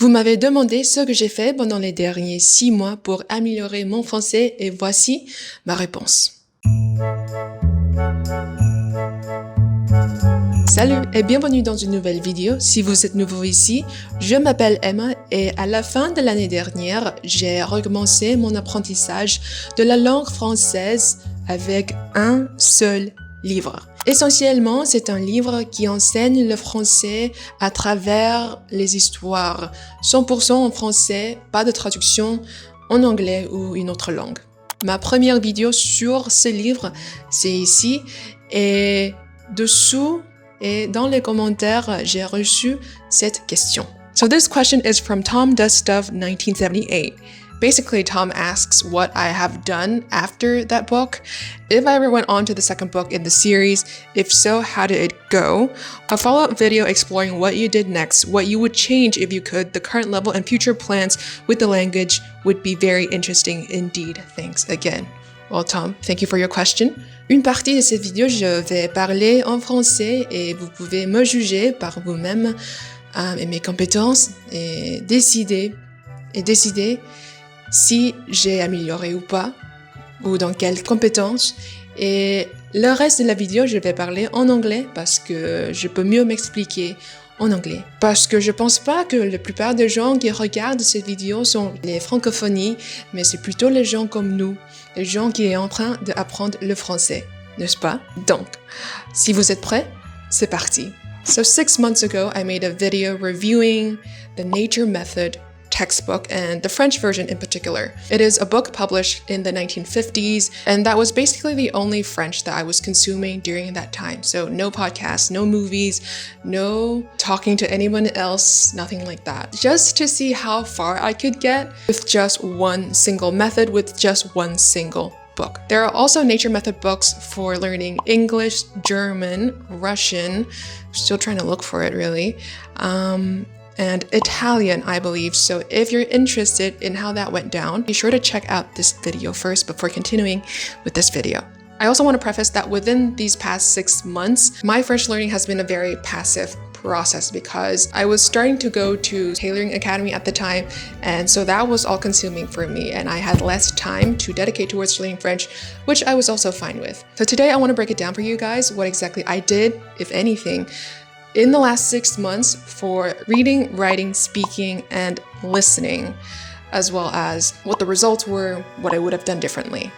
Vous m'avez demandé ce que j'ai fait pendant les derniers 6 mois pour améliorer mon français et voici ma réponse. Salut et bienvenue dans une nouvelle vidéo. Si vous êtes nouveau ici, je m'appelle Emma et à la fin de l'année dernière, j'ai recommencé mon apprentissage de la langue française avec un seul livre. Essentiellement, c'est un livre qui enseigne le français à travers les histoires. 100% en français, pas de traduction en anglais ou une autre langue. Ma première vidéo sur ce livre, c'est ici et dessous et dans les commentaires, j'ai reçu cette question. So this question is from Tom Does Stuff 1978. Basically, Tom asks what I have done after that book, if I ever went on to the second book in the series, if so, how did it go? A follow-up video exploring what you did next, what you would change if you could, the current level and future plans with the language would be very interesting indeed. Thanks again. Well, Tom, thank you for your question. Une partie de cette vidéo, je vais parler en français et vous pouvez me juger par vous-même et mes compétences et décider si j'ai amélioré ou pas, ou dans quelles compétences. Et le reste de la vidéo, je vais parler en anglais parce que je peux mieux m'expliquer en anglais. Parce que je pense pas que la plupart des gens qui regardent cette vidéo sont les francophonies, mais c'est plutôt les gens comme nous, les gens qui sont en train d'apprendre le français, n'est-ce pas? Donc, si vous êtes prêts, c'est parti. So 6 months ago, I made a video reviewing the Nature Method textbook and the French version in particular. It is a book published in the 1950s, and that was basically the only French that I was consuming during that time. So no podcasts, no movies, no talking to anyone else, nothing like that. Just to see how far I could get with just one single method, with just one single book. There are also nature method books for learning English, German, Russian, still trying to look for it really, and Italian, I believe. So if you're interested in how that went down, be sure to check out this video first before continuing with this video. I also want to preface that within these past 6 months, my French learning has been a very passive process because I was starting to go to tailoring academy at the time, and so that was all consuming for me and I had less time to dedicate towards learning French, which I was also fine with. So today I want to break it down for you guys, what exactly I did, if anything, in the last 6 months for reading, writing, speaking, and listening, as well as what the results were, what I would have done differently.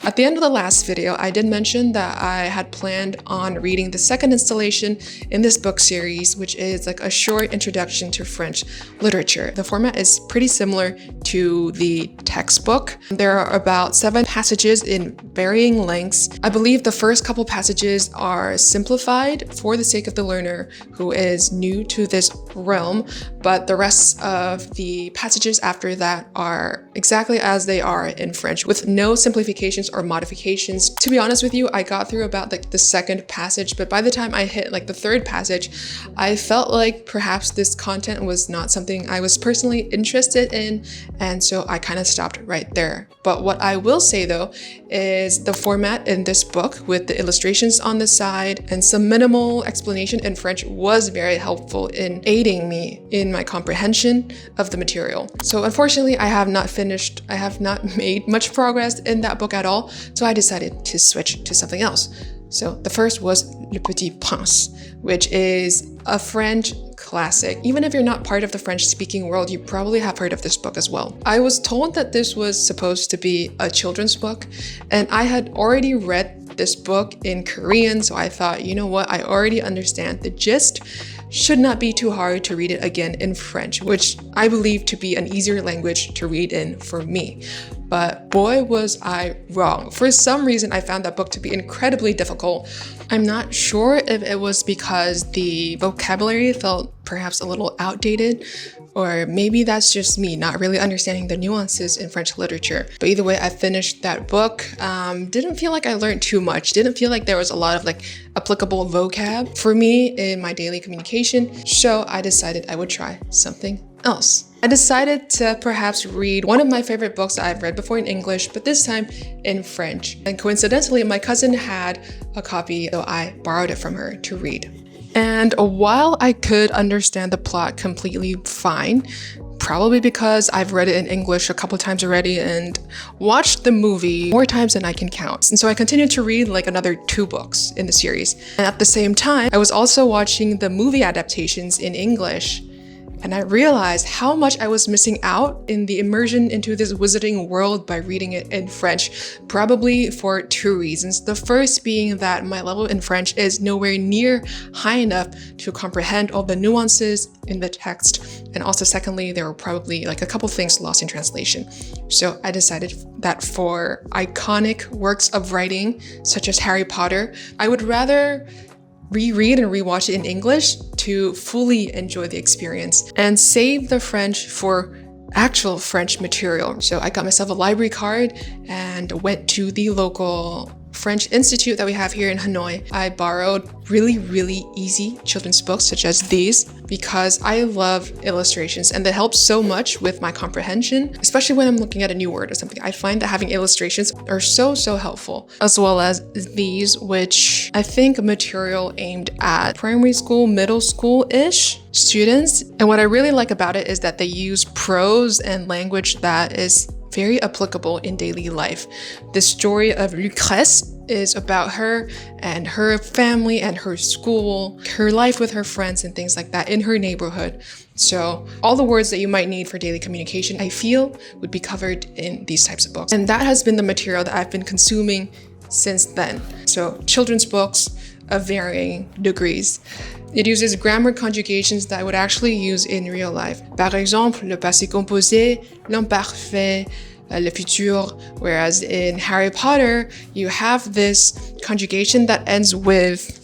At the end of the last video, I did mention that I had planned on reading the second installation in this book series, which is like a short introduction to French literature. The format is pretty similar to the textbook. There are about 7 passages in varying lengths. I believe the first couple passages are simplified for the sake of the learner who is new to this realm, but the rest of the passages after that are exactly as they are in French, with no simplifications or modifications. To be honest with you, I got through about the second passage, but by the time I hit the third passage, I felt like perhaps this content was not something I was personally interested in, and so I kind of stopped right there. But what I will say though is the format in this book with the illustrations on the side and some minimal explanation in French was very helpful in aiding me in my comprehension of the material. So unfortunately, I have not made much progress in that book at all, so I decided to switch to something else. So the first was Le Petit Prince, which is a French classic. Even if you're not part of the French-speaking world, you probably have heard of this book as well. I was told that this was supposed to be a children's book, and I had already read this book in Korean, so I thought, you know what, I already understand the gist. Should not be too hard to read it again in French, which I believe to be an easier language to read in for me. But boy, was I wrong. For some reason, I found that book to be incredibly difficult. I'm not sure if it was because the vocabulary felt perhaps a little outdated, or maybe that's just me not really understanding the nuances in French literature. But either way, I finished that book. Didn't feel like I learned too much. Didn't feel like there was a lot of applicable vocab for me in my daily communication. So I decided I would try something else. I decided to perhaps read one of my favorite books that I've read before in English, but this time in French. And coincidentally, my cousin had a copy, so I borrowed it from her to read. And while I could understand the plot completely fine, probably because I've read it in English a couple times already and watched the movie more times than I can count. And so I continued to read like another 2 books in the series. And at the same time, I was also watching the movie adaptations in English. And I realized how much I was missing out in the immersion into this wizarding world by reading it in French, probably for 2 reasons. The first being that my level in French is nowhere near high enough to comprehend all the nuances in the text. And also secondly, there were probably like a couple things lost in translation. So I decided that for iconic works of writing, such as Harry Potter, I would rather reread and rewatch it in English to fully enjoy the experience and save the French for actual French material. So I got myself a library card and went to the local French institute that we have here in Hanoi. I borrowed really easy children's books such as these because I love illustrations and they help so much with my comprehension, especially when I'm looking at a new word or something. I find that having illustrations are so helpful, as well as these, which I think material aimed at primary school, middle school-ish students. And what I really like about it is that they use prose and language that is very applicable in daily life. The story of Lucrèce is about her and her family and her school, her life with her friends and things like that in her neighborhood. So all the words that you might need for daily communication, I feel, would be covered in these types of books. And that has been the material that I've been consuming since then. So children's books of varying degrees. It uses grammar conjugations that I would actually use in real life. Par exemple, le passé composé, l'imparfait, le futur. Whereas in Harry Potter, you have this conjugation that ends with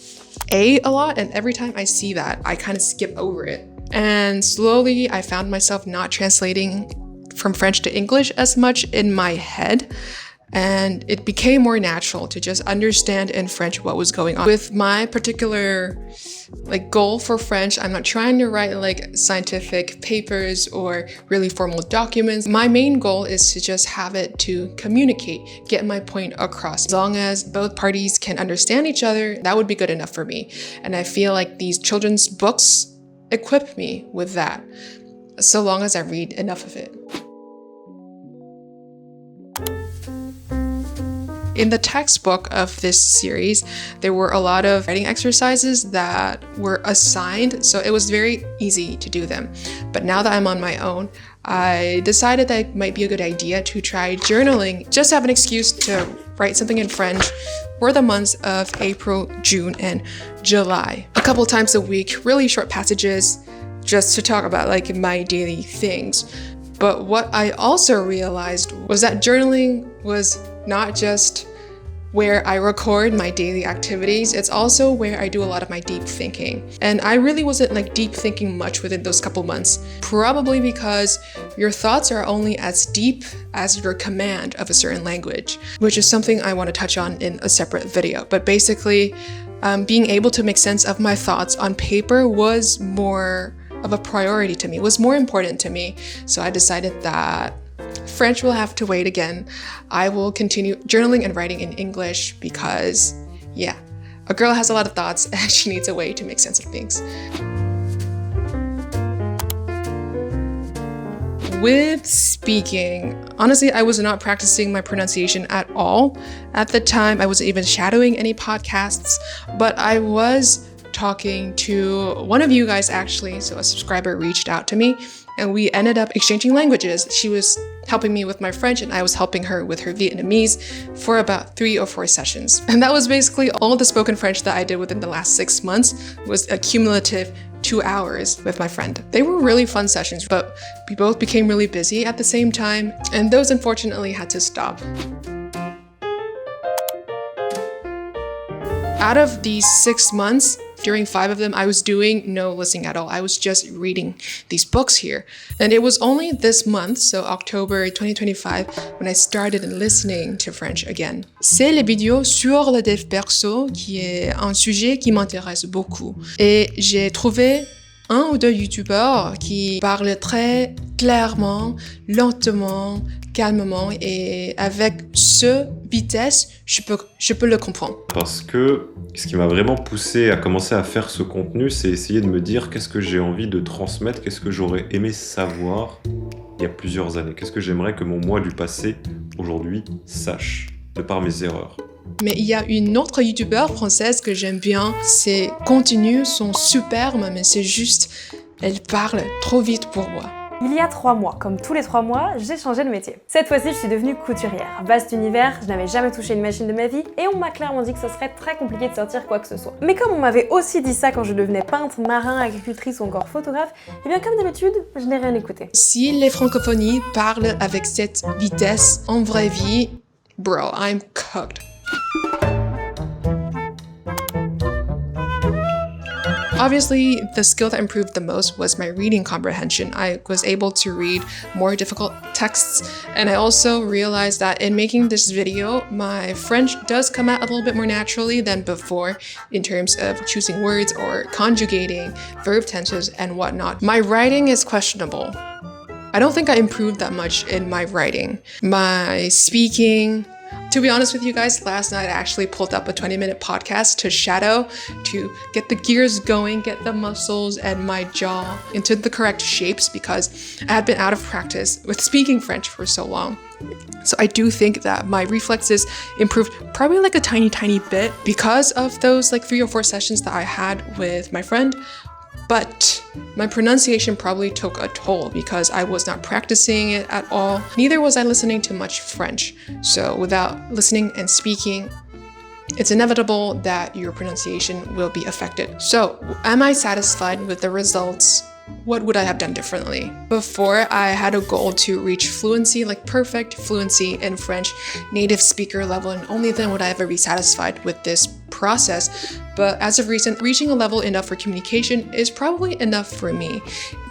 a lot, and every time I see that, I kind of skip over it. And slowly, I found myself not translating from French to English as much in my head. And it became more natural to just understand in French what was going on. With my particular goal for French, I'm not trying to write scientific papers or really formal documents. My main goal is to just have it to communicate, get my point across. As long as both parties can understand each other, that would be good enough for me. And I feel like these children's books equip me with that, so long as I read enough of it. In the textbook of this series, there were a lot of writing exercises that were assigned, so it was very easy to do them. But now that I'm on my own, I decided that it might be a good idea to try journaling, just to have an excuse to write something in French for the months of April, June, and July. A couple times a week, really short passages, just to talk about my daily things. But what I also realized was that journaling was not just where I record my daily activities, it's also where I do a lot of my deep thinking. And I really wasn't deep thinking much within those couple months, probably because your thoughts are only as deep as your command of a certain language, which is something I want to touch on in a separate video. But basically, being able to make sense of my thoughts on paper was more of a priority to me, was more important to me. So I decided that French will have to wait again. I will continue journaling and writing in English because, yeah, a girl has a lot of thoughts and she needs a way to make sense of things. With speaking, honestly, I was not practicing my pronunciation at all. At the time, I wasn't even shadowing any podcasts, but I was talking to one of you guys actually, so a subscriber reached out to me and we ended up exchanging languages. She was helping me with my French and I was helping her with her Vietnamese for about 3 or 4 sessions. And that was basically all the spoken French that I did within the last 6 months, was a cumulative 2 hours with my friend. They were really fun sessions, but we both became really busy at the same time, and those unfortunately had to stop. Out of these 6 months, during 5 of them, I was doing no listening at all. I was just reading these books here. And it was only this month, so October 2025, when I started listening to French again. C'est les vidéos sur le dev perso qui est un sujet qui m'intéresse beaucoup. Et j'ai trouvé un ou deux youtubeurs qui parlent très clairement, lentement, calmement et avec ce vitesse, je peux le comprendre. Parce que ce qui m'a vraiment poussé à commencer à faire ce contenu, c'est essayer de me dire qu'est-ce que j'ai envie de transmettre, qu'est-ce que j'aurais aimé savoir il y a plusieurs années, qu'est-ce que j'aimerais que mon moi du passé, aujourd'hui, sache, de par mes erreurs. Mais il y a une autre youtubeur française que j'aime bien. Ses contenus sont superbes, mais c'est juste, elle parle trop vite pour moi. Il y a 3 mois, comme tous les 3 mois, j'ai changé de métier. Cette fois-ci, je suis devenue couturière. Vaste univers, je n'avais jamais touché une machine de ma vie et on m'a clairement dit que ce serait très compliqué de sortir quoi que ce soit. Mais comme on m'avait aussi dit ça quand je devenais peintre, marin, agricultrice ou encore photographe, et bien comme d'habitude, je n'ai rien écouté. Si les francophonies parlent avec cette vitesse en vraie vie, bro, I'm cooked. Obviously, the skill that improved the most was my reading comprehension. I was able to read more difficult texts, and I also realized that in making this video, my French does come out a little bit more naturally than before in terms of choosing words or conjugating verb tenses and whatnot. My writing is questionable. I don't think I improved that much in my writing. My speaking, to be honest with you guys, last night I actually pulled up a 20-minute podcast to shadow, to get the gears going, get the muscles and my jaw into the correct shapes because I had been out of practice with speaking French for so long. So I do think that my reflexes improved probably like a tiny bit because of those like 3 or 4 sessions that I had with my friend. But my pronunciation probably took a toll because I was not practicing it at all. Neither was I listening to much French. So without listening and speaking, it's inevitable that your pronunciation will be affected. So am I satisfied with the results? What would I have done differently? Before, I had a goal to reach fluency, like perfect fluency in French, native speaker level, and only then would I ever be satisfied with this process. But as of recent, reaching a level enough for communication is probably enough for me.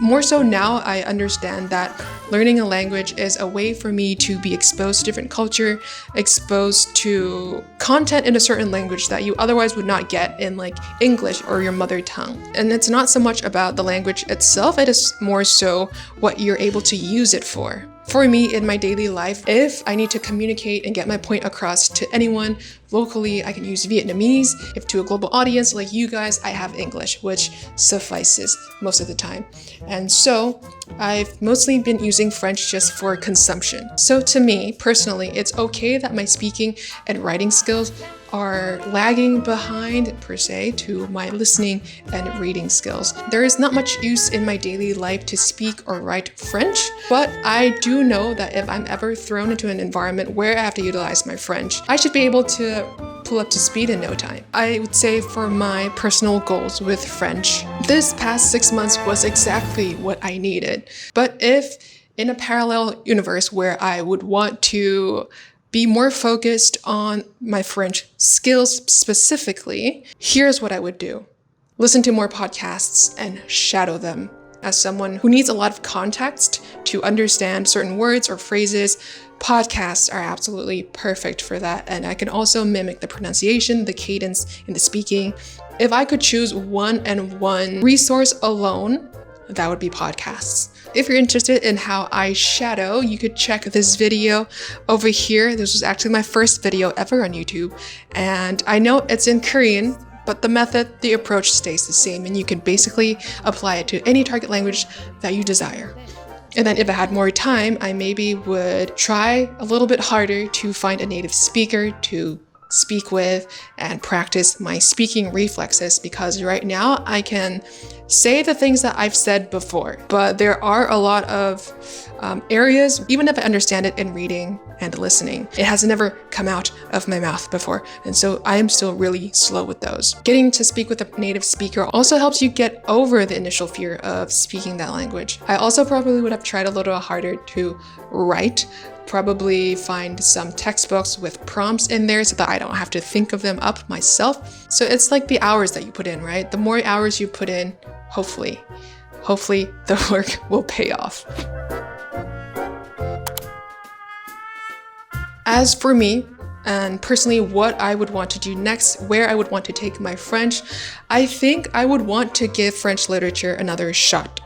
More so now, I understand that learning a language is a way for me to be exposed to different culture, exposed to content in a certain language that you otherwise would not get in like English or your mother tongue. And it's not so much about the language itself, it is more so what you're able to use it for. For me, in my daily life, if I need to communicate and get my point across to anyone locally, I can use Vietnamese. If to a global audience like you guys, I have English, which suffices most of the time. And so I've mostly been using French just for consumption. So to me, personally, it's okay that my speaking and writing skills are lagging behind, per se, to my listening and reading skills. There is not much use in my daily life to speak or write French, but I do know that if I'm ever thrown into an environment where I have to utilize my French, I should be able to pull up to speed in no time. I would say for my personal goals with French, this past 6 months was exactly what I needed. But if in a parallel universe where I would want to be more focused on my French skills specifically, here's what I would do. Listen to more podcasts and shadow them. As someone who needs a lot of context to understand certain words or phrases, podcasts are absolutely perfect for that. And I can also mimic the pronunciation, the cadence, and the speaking. If I could choose one resource alone, that would be podcasts. If you're interested in how I shadow, you could check this video over here. This was actually my first video ever on YouTube. And I know it's in Korean, but the method, the approach stays the same. And you can basically apply it to any target language that you desire. And then if I had more time, I maybe would try a little bit harder to find a native speaker to speak with and practice my speaking reflexes, because right now I can say the things that I've said before, but there are a lot of areas, even if I understand it in reading and listening, it has never come out of my mouth before, and so I am still really slow with those. Getting to speak with a native speaker also helps you get over the initial fear of speaking that language. I also probably would have tried a little harder to write, probably find some textbooks with prompts in there so that I don't have to think of them up myself. So it's like the hours that you put in, right? The more hours you put in, hopefully the work will pay off. As for me, and personally what I would want to do next, where I would want to take my French, I think I would want to give French literature another shot.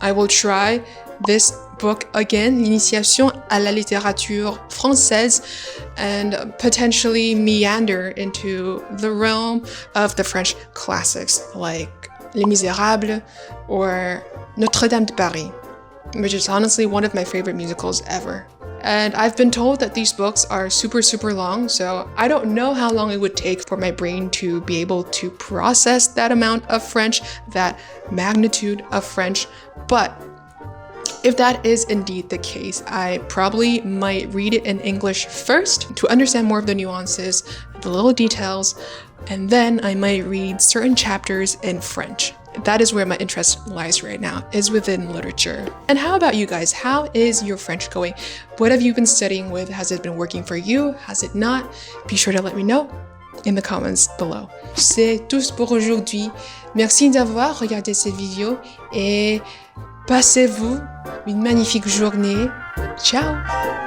I will try this book again, L'initiation à la littérature française, and potentially meander into the realm of the French classics like Les Misérables or Notre-Dame de Paris, which is honestly one of my favorite musicals ever. And I've been told that these books are super long, so I don't know how long it would take for my brain to be able to process that amount of French, that magnitude of French, but if that is indeed the case, I probably might read it in English first to understand more of the nuances, the little details, and then I might read certain chapters in French. That is where my interest lies right now, is within literature. And how about you guys? How is your French going? What have you been studying with? Has it been working for you? Has it not? Be sure to let me know in the comments below. C'est tout pour aujourd'hui. Merci d'avoir regardé cette vidéo et passez-vous une magnifique journée. Ciao!